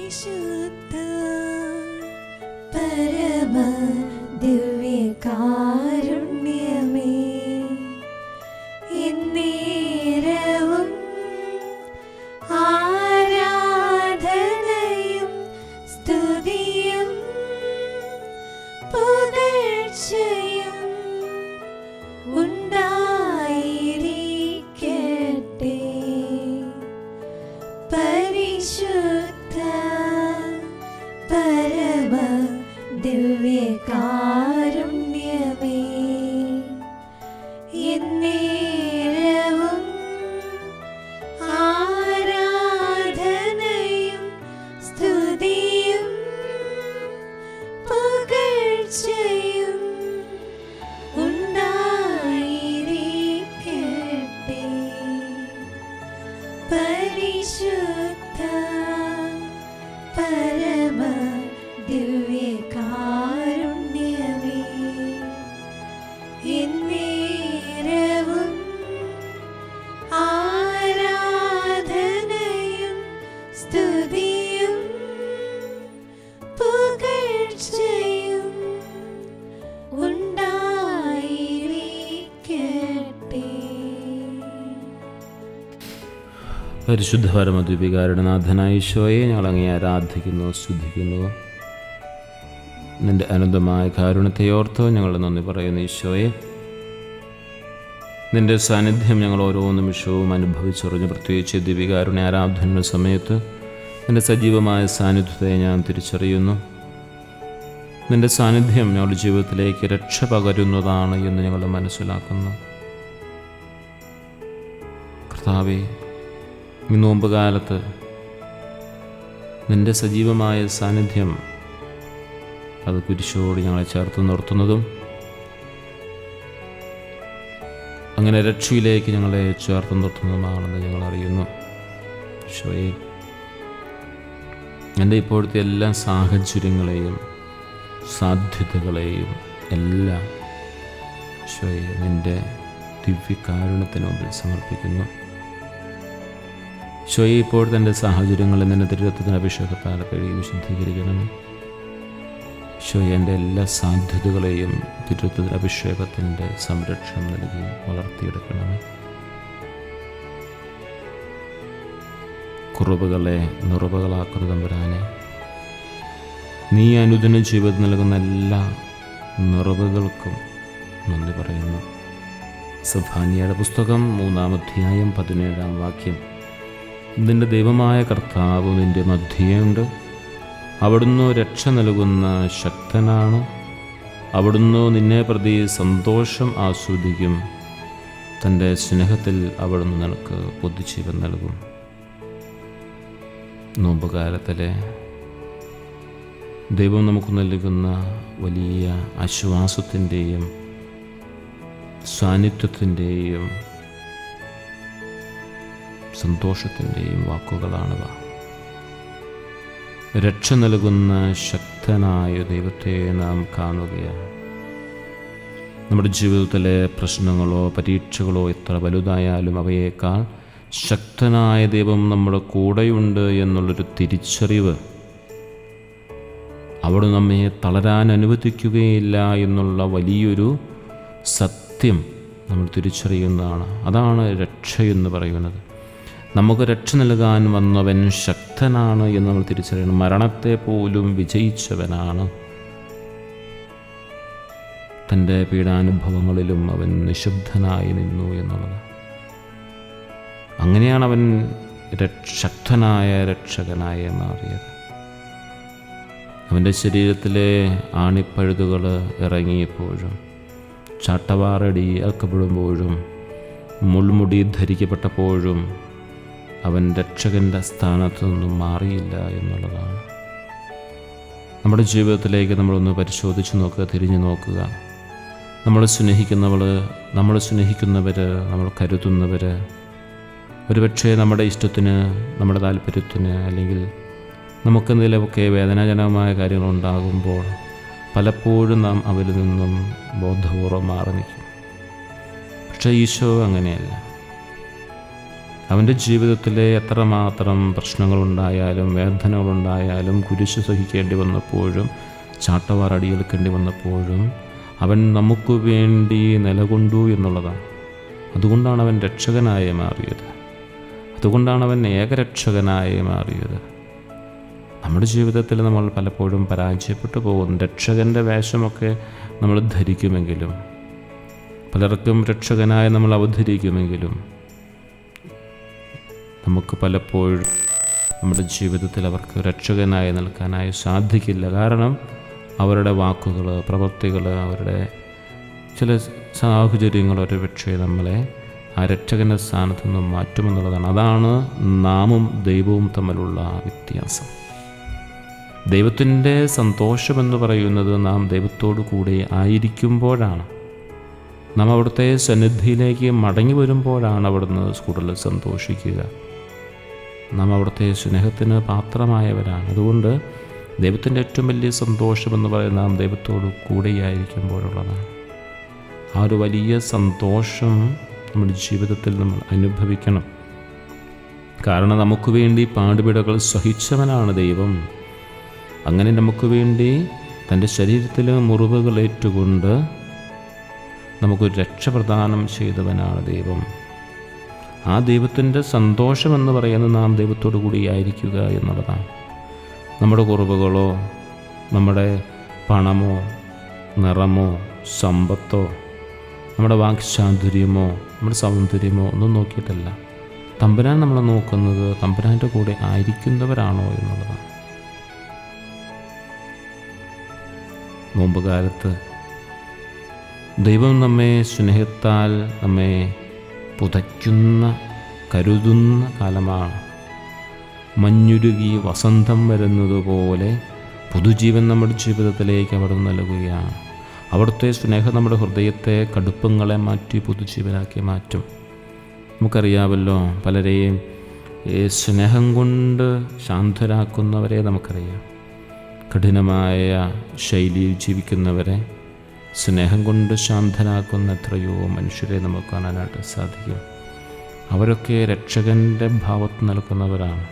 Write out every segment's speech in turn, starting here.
പരിശുദ്ധ പരമ ദിവ്യകാരുണ്യമേ, എന്നേരവും ആരാധനയും സ്തുതിയും പുകഴ്ചയും ഉണ്ടായിരിക്കട്ടെ. പരിശുദ്ധ പരമ ദിവ്യകാരുണ്യമേ, എന്നേരവും ആരാധനയും സ്തുതിയും പുകഴ്ചയും ഉണ്ടായിരിക്കട്ടെ. പരിശുദ്ധ പരമ ദിവ്യകാരുണ്യമേ, എന്നേരവും ആരാധനയും സ്തുതിയും പുകഴ്ചയും ഉണ്ടായിരിക്കട്ടെ. പരിശുദ്ധ പരമദ്വീപികാരുണനാഥനായ ഈശോയെ, ഞങ്ങൾ അങ്ങേ ആരാധിക്കുന്നു, സ്തുതിക്കുന്നു. നിൻ്റെ അനന്തമായ കാരുണ്യത്തെ ഓർത്ത് ഞങ്ങൾ നന്ദി പറയുന്നു. ഈശോയെ, നിൻ്റെ സാന്നിധ്യം ഞങ്ങൾ ഓരോ നിമിഷവും അനുഭവിച്ചറിഞ്ഞു. പ്രത്യേകിച്ച് ദീപികാരുണ്യ ആരാധന സമയത്ത് നിൻ്റെ സജീവമായ സാന്നിധ്യത്തെ ഞാൻ തിരിച്ചറിയുന്നു. നിൻ്റെ സാന്നിധ്യം ഞങ്ങളുടെ ജീവിതത്തിലേക്ക് രക്ഷ പകരുന്നതാണ് എന്ന് ഞങ്ങൾ മനസ്സിലാക്കുന്നു. കർത്താവേ, ഈ നോമ്പ് കാലത്ത് നിൻ്റെ സജീവമായ സാന്നിധ്യം അത് കുരിശോട് ഞങ്ങളെ ചേർത്ത് നിർത്തുന്നതും അങ്ങനെ രക്ഷയിലേക്ക് ഞങ്ങളെ ചേർത്ത് നിർത്തുന്നതുമാണെന്ന് ഞങ്ങൾ അറിയുന്നു. ഈശോയെ, എൻ്റെ ഇപ്പോഴത്തെ എല്ലാ സാഹചര്യങ്ങളെയും സാധ്യതകളെയും എല്ലാം ഈശോയെ നിൻ്റെ ദിവ്യകാരുണ്യത്തിന് മുമ്പിൽ സമർപ്പിക്കുന്നു. ഈശോയെ, ഇപ്പോഴത്തെ എൻ്റെ സാഹചര്യങ്ങളിൽ നിൻ്റെ തിരുരത്വത്തിന് അഭിഷേകത്താൽ കഴുകി വിശുദ്ധീകരിക്കണമേ. ഈശോയെ, എൻ്റെ എല്ലാ സാധ്യതകളെയും തിരുരത്വത്തിന് അഭിഷേകത്തിൻ്റെ സംരക്ഷണം നൽകി വളർത്തിയെടുക്കണമേ. കുറവുകളെ നിറവുകളാക്കുന്ന തമ്പുരാനെ, നീ അനുദിന ജീവിതത്തിൽ നൽകുന്ന എല്ലാ നിറവുകൾക്കും നന്ദി പറയുന്നു. സഫാനിയയുടെ പുസ്തകം 3-ാം അധ്യായം 17-ാം വാക്യം. നിൻ്റെ ദൈവമായ കർത്താവ് നിൻ്റെ മധ്യേയുണ്ട്. അവിടുന്ന് രക്ഷ നൽകുന്ന ശക്തനാണ്. അവിടുന്ന് നിന്നെ പ്രതി സന്തോഷം ആസ്വദിക്കും. തൻ്റെ സ്നേഹത്തിൽ അവിടുന്ന് നിനക്ക് പുതുജീവൻ നൽകും. നോമ്പുകാലത്തിലെ ദൈവം നമുക്ക് നൽകുന്ന വലിയ ആശ്വാസത്തിൻ്റെയും സാന്നിധ്യത്തിൻ്റെയും സന്തോഷത്തിൻ്റെയും വാക്കുകളാണിവ. രക്ഷ നൽകുന്ന ശക്തനായ ദൈവത്തെ നാം കാണുകയാണ്. നമ്മുടെ ജീവിതത്തിലെ പ്രശ്നങ്ങളോ പരീക്ഷകളോ എത്ര വലുതായാലും അവയേക്കാൾ ശക്തനായ ദൈവം നമ്മുടെ കൂടെയുണ്ട് എന്നുള്ളൊരു തിരിച്ചറിവ്, അവിടെ നമ്മെ തളരാൻ അനുവദിക്കുകയില്ല എന്നുള്ള വലിയൊരു സത്യം നമ്മൾ തിരിച്ചറിയുന്നതാണ്. അതാണ് രക്ഷയെന്ന് പറയുന്നത്. നമുക്ക് രക്ഷ നൽകാൻ വന്നവൻ ശക്തനാണ് എന്ന് നമ്മൾ തിരിച്ചറിയണം. മരണത്തെ പോലും വിജയിച്ചവനാണ്. തൻ്റെ പീഡാനുഭവങ്ങളിലും അവൻ നിശബ്ദനായി നിന്നു എന്നുള്ളത്. അങ്ങനെയാണ് അവൻ ശക്തനായ രക്ഷകനായി മാറിയത്. അവൻ്റെ ശരീരത്തിലെ ആണിപ്പഴുതുകൾ ഇറങ്ങിയപ്പോഴും, ചാട്ടവാറടി ഏൽക്കപ്പെടുമ്പോഴും, മുൾമുടി ധരിക്കപ്പെട്ടപ്പോഴും അവൻ രക്ഷകൻ്റെ സ്ഥാനത്തു നിന്നും മാറിയില്ല എന്നുള്ളതാണ്. നമ്മുടെ ജീവിതത്തിലേക്ക് നമ്മളൊന്ന് പരിശോധിച്ച് നോക്കുക, തിരിഞ്ഞു നോക്കുക. നമ്മൾ സ്നേഹിക്കുന്നവർ, നമ്മൾ സ്നേഹിക്കുന്നവർ, നമ്മൾ കരുതുന്നവർ ഒരുപക്ഷെ നമ്മുടെ ഇഷ്ടത്തിന്, നമ്മുടെ താല്പര്യത്തിന്, അല്ലെങ്കിൽ നമുക്കെന്തെങ്കിലുമൊക്കെ വേദനാജനകമായ കാര്യങ്ങളുണ്ടാകുമ്പോൾ പലപ്പോഴും നാം അവരിൽ നിന്നും ബോധപൂർവം മാറി നിൽക്കും. പക്ഷേ ഈശോ അങ്ങനെയല്ല. അവൻ്റെ ജീവിതത്തിലെ എത്രമാത്രം പ്രശ്നങ്ങളുണ്ടായാലും വേദനകളുണ്ടായാലും കുരിശ് സഹിക്കേണ്ടി വന്നപ്പോഴും ചാട്ടവാറടിയേൽക്കേണ്ടി വന്നപ്പോഴും അവൻ നമുക്ക് വേണ്ടി നിലകൊണ്ടു എന്നുള്ളതാണ്. അതുകൊണ്ടാണ് അവൻ രക്ഷകനായി മാറിയത്. അതുകൊണ്ടാണ് അവൻ ഏകരക്ഷകനായി മാറിയത്. നമ്മുടെ ജീവിതത്തിൽ നമ്മൾ പലപ്പോഴും പരാജയപ്പെട്ടു പോകുന്നു. രക്ഷകൻ്റെ വേഷമൊക്കെ നമ്മൾ ധരിക്കുമെങ്കിലും, പലർക്കും രക്ഷകനായി നമ്മൾ അവതരിക്കുമെങ്കിലും, നമുക്ക് പലപ്പോഴും നമ്മുടെ ജീവിതത്തിൽ അവർക്ക് രക്ഷകനായി നിൽക്കാനായി സാധിക്കില്ല. കാരണം അവരുടെ വാക്കുകൾ, പ്രവൃത്തികൾ, അവരുടെ ചില സാഹചര്യങ്ങൾ ഒരുപക്ഷെ നമ്മളെ ആ രക്ഷകൻ്റെ സ്ഥാനത്ത് നിന്നും മാറ്റുമെന്നുള്ളതാണ്. അതാണ് നാമും ദൈവവും തമ്മിലുള്ള വ്യത്യാസം. ദൈവത്തിൻ്റെ സന്തോഷമെന്ന് പറയുന്നത് നാം ദൈവത്തോടു കൂടെ ആയിരിക്കുമ്പോഴാണ്. നാം അവിടുത്തെ സന്നിധിയിലേക്ക് മടങ്ങി വരുമ്പോഴാണ് അവിടുന്ന് കൂടുതൽ സന്തോഷിക്കുക. നാം അവിടുത്തെ സ്നേഹത്തിന് പാത്രമായവരാണ്. അതുകൊണ്ട് ദൈവത്തിൻ്റെ ഏറ്റവും വലിയ സന്തോഷമെന്ന് പറയുന്നത് നാം ദൈവത്തോട് കൂടെയായിരിക്കുമ്പോഴുള്ളതാണ്. ആ ഒരു വലിയ സന്തോഷം നമ്മുടെ ജീവിതത്തിൽ നമ്മൾ അനുഭവിക്കണം. കാരണം നമുക്ക് വേണ്ടി പാടുപീടുകൾ സഹിച്ചവനാണ് ദൈവം. അങ്ങനെ നമുക്ക് വേണ്ടി തൻ്റെ ശരീരത്തിലെ മുറിവുകൾ ഏറ്റുകൊണ്ട് നമുക്കൊരു രക്ഷ പ്രദാനം ചെയ്തവനാണ് ദൈവം. ആ ദൈവത്തിൻ്റെ സന്തോഷമെന്ന് പറയുന്നത് നാം ദൈവത്തോടു കൂടിയായിരിക്കുക എന്നുള്ളതാണ്. നമ്മുടെ കുറവുകളോ, നമ്മുടെ പണമോ, നിറമോ, സമ്പത്തോ, നമ്മുടെ വാക്ചാതുര്യമോ, നമ്മുടെ സൗന്ദര്യമോ ഒന്നും നോക്കിയിട്ടല്ല. തമ്പുരാൻ നമ്മളെ നോക്കുന്നത് തമ്പുരാൻ്റെ കൂടെ ആയിരിക്കുന്നവരാണോ എന്നുള്ളതാണ്. മുമ്പ് കാലത്ത് ദൈവം നമ്മെ സ്നേഹത്താൽ നമ്മെ പുതയ്ക്കുന്ന, കരുതുന്ന കാലമാണ്. മഞ്ഞുരുകി വസന്തം വരുന്നതുപോലെ പുതുജീവൻ നമ്മുടെ ജീവിതത്തിലേക്ക് അവിടെ നൽകുകയാണ്. അവിടുത്തെ സ്നേഹം നമ്മുടെ ഹൃദയത്തെ, കടുപ്പങ്ങളെ മാറ്റി പുതുജീവനാക്കി മാറ്റും. നമുക്കറിയാമല്ലോ, പലരെയും സ്നേഹം കൊണ്ട് ശാന്തരാക്കുന്നവരെ നമുക്കറിയാം. കഠിനമായ ശൈലിയിൽ ജീവിക്കുന്നവരെ സ്നേഹം കൊണ്ട് ശാന്തനാക്കുന്ന എത്രയോ മനുഷ്യരെ നമുക്ക് കാണാനായിട്ട് സാധിക്കും. അവരൊക്കെ രക്ഷകൻ്റെ ഭാവത്ത് നിൽക്കുന്നവരാണ്.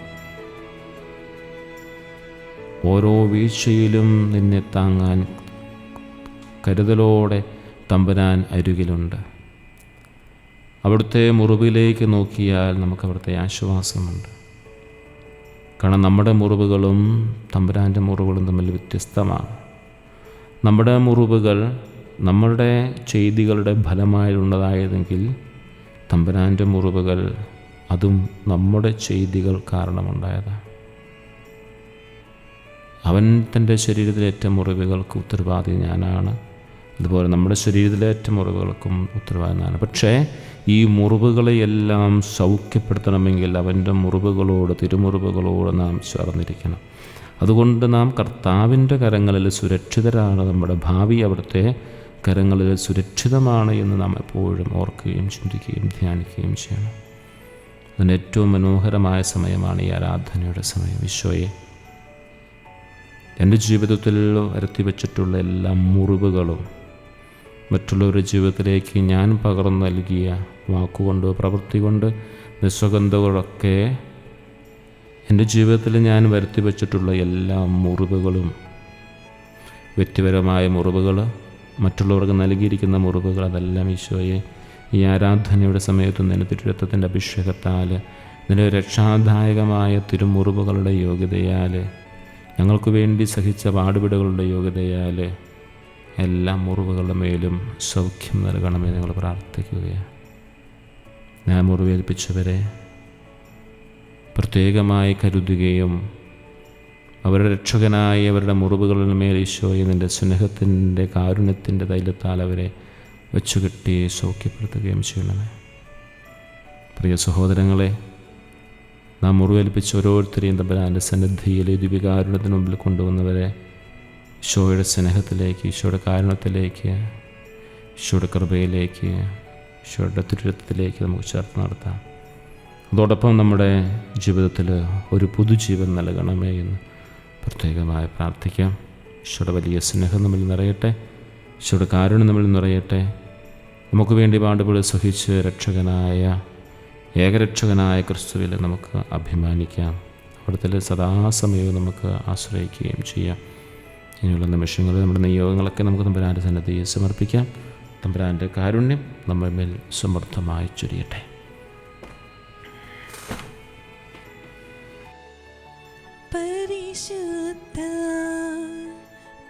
ഓരോ വീഴ്ചയിലും നിന്നെ താങ്ങാൻ കരുതലോടെ തമ്പുരാൻ അരികിലുണ്ട്. അവിടുത്തെ മുറിവിലേക്ക് നോക്കിയാൽ നമുക്ക് അവിടുത്തെ ആശ്വാസമുണ്ട്. കാരണം നമ്മുടെ മുറിവുകളും തമ്പുരാൻ്റെ മുറിവുകളും തമ്മിൽ വ്യത്യസ്തമാണ്. നമ്മുടെ മുറിവുകൾ നമ്മളുടെ ചെയ്തികളുടെ ഫലമായുള്ളതായതെങ്കിൽ തമ്പുരാൻ്റെ മുറിവുകൾ അതും നമ്മുടെ ചെയ്തികൾ കാരണമുണ്ടായതാണ്. അവൻ തൻ്റെ ശരീരത്തിലേറ്റ മുറിവുകൾക്ക് ഉത്തരവാദി ഞാനാണ്. അതുപോലെ നമ്മുടെ ശരീരത്തിലേറ്റ മുറിവുകൾക്കും ഉത്തരവാദി ഞാനാണ്. പക്ഷേ ഈ മുറിവുകളെയെല്ലാം സൗഖ്യപ്പെടുത്തണമെങ്കിൽ അവൻ്റെ മുറിവുകളോട്, തിരുമുറിവുകളോട് നാം ചേർന്നിരിക്കണം. അതുകൊണ്ട് നാം കർത്താവിൻ്റെ കരങ്ങളിൽ സുരക്ഷിതരാണ്. നമ്മുടെ ഭാവി അവിടുത്തെ കരങ്ങളിൽ സുരക്ഷിതമാണ് എന്ന് നാം എപ്പോഴും ഓർക്കുകയും ചിന്തിക്കുകയും ധ്യാനിക്കുകയും ചെയ്യണം. അതിന് ഏറ്റവും മനോഹരമായ സമയമാണ് ഈ ആരാധനയുടെ സമയം. ഈശോയെ, എൻ്റെ ജീവിതത്തിൽ വരുത്തി വച്ചിട്ടുള്ള എല്ലാ മുറിവുകളും മറ്റുള്ളവരുടെ ജീവിതത്തിലേക്ക് ഞാൻ പകർന്നു നൽകിയ വാക്കുകൊണ്ട്, പ്രവൃത്തി കൊണ്ട്, നിസ്വഗന്ധകളൊക്കെ, എൻ്റെ ജീവിതത്തിൽ ഞാൻ വരുത്തി വച്ചിട്ടുള്ള എല്ലാ മുറിവുകളും, വ്യക്തിപരമായ മുറിവുകൾ, മറ്റുള്ളവർക്ക് നൽകിയിരിക്കുന്ന മുറിവുകൾ, അതെല്ലാം ഈശോയെ ഈ ആരാധനയുടെ സമയത്ത് നിന്റെ തിരുരക്തത്തിൻ്റെ അഭിഷേകത്താൽ, നിന്റെ രക്ഷാദായകമായ തിരുമുറിവുകളുടെ യോഗ്യതയാൽ, ഞങ്ങൾക്ക് വേണ്ടി സഹിച്ച പാടുപെടുകളുടെ യോഗ്യതയാൽ എല്ലാ മുറിവുകളുടെ മേലും സൗഖ്യം നൽകണമെന്ന് ഞങ്ങൾ പ്രാർത്ഥിക്കുകയാണ്. ഞാൻ മുറിവേൽപ്പിച്ചവരെ പ്രത്യേകമായി കരുതുകയും അവരുടെ രക്ഷകനായി അവരുടെ മുറിവുകളുടെ മേൽ ഈശോയെ നിൻ്റെ സ്നേഹത്തിൻ്റെ, കാരുണ്യത്തിൻ്റെ തൈലത്താൽ അവരെ വെച്ചുകെട്ടി സൗഖ്യപ്പെടുത്തുകയും ചെയ്യണമേ. പ്രിയ സഹോദരങ്ങളെ, നാം മുറിവേൽപ്പിച്ച ഓരോരുത്തരെയും തമ്പുരാൻ്റെ സന്നിധിയിൽ ദിവ്യകാരുണ്യത്തിന് മുമ്പിൽ കൊണ്ടുവന്നവരെ ഈശോയുടെ സ്നേഹത്തിലേക്ക്, ഈശോയുടെ കാരുണ്യത്തിലേക്ക്, ഈശോയുടെ കൃപയിലേക്ക്, ഈശോയുടെ തിരുരക്തത്തിലേക്ക് നമുക്ക് ചേർത്ത് നടത്താം. അതോടൊപ്പം നമ്മുടെ ജീവിതത്തിൽ ഒരു പുതുജീവൻ നൽകണമേ എന്ന് പ്രത്യേകമായി പ്രാർത്ഥിക്കാം. ഈശോയുടെ വലിയ സ്നേഹം നമ്മിൽ നിറയട്ടെ, ഈശോയുടെ കാരുണ്യം നമ്മിൽ നിറയട്ടെ. നമുക്ക് വേണ്ടി പാടുപെടി സഹിച്ച് രക്ഷകനായ ഏകരക്ഷകനായ ക്രിസ്തുവിൽ നമുക്ക് അഭിമാനിക്കാം. അവിടുത്തെ സദാസമയവും നമുക്ക് ആശ്രയിക്കുകയും ചെയ്യാം. ഇനിയുള്ള നിമിഷങ്ങളിൽ നമ്മുടെ നിയോഗങ്ങളൊക്കെ നമുക്ക് തമ്പുരാൻ്റെ സന്നിധിയിൽ സമർപ്പിക്കാം. തമ്പുരാൻ്റെ കാരുണ്യം നമ്മുടെ മേൽ സമൃദ്ധമായി ചൊരിയട്ടെ. പരിശുദ്ധ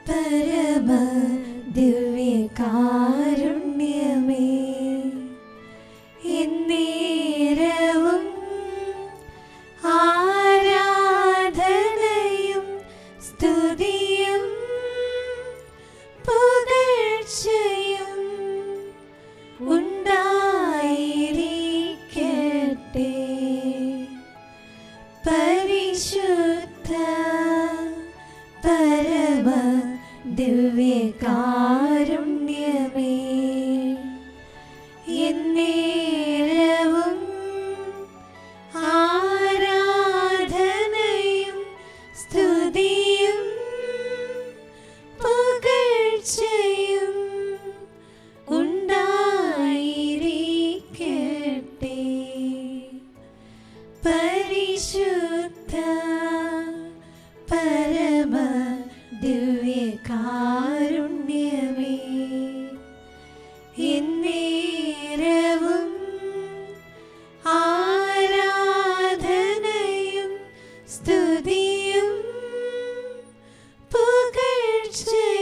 പരമ ദിവ്യകാരുണ്യമേ, എന്നേരവും ആരാധനയും സ്തുതിയും പുകഴ്ചയും ഉണ്ടായിരിക്കട്ടെ. പരിശുദ്ധ പരമ ദിവ്യകാരുണ്യമേ, എന്നേരവും ആരാധനയും സ്തുതിയും പുകഴ്ചയും ഉണ്ടായിരിക്കട്ടെ. പരിശുദ്ധ പരമ ദിവ്യകാരുണ്യമേ, എന്നേരവും ആരാധനയും സ്തുതിയും പുകഴ്ചയും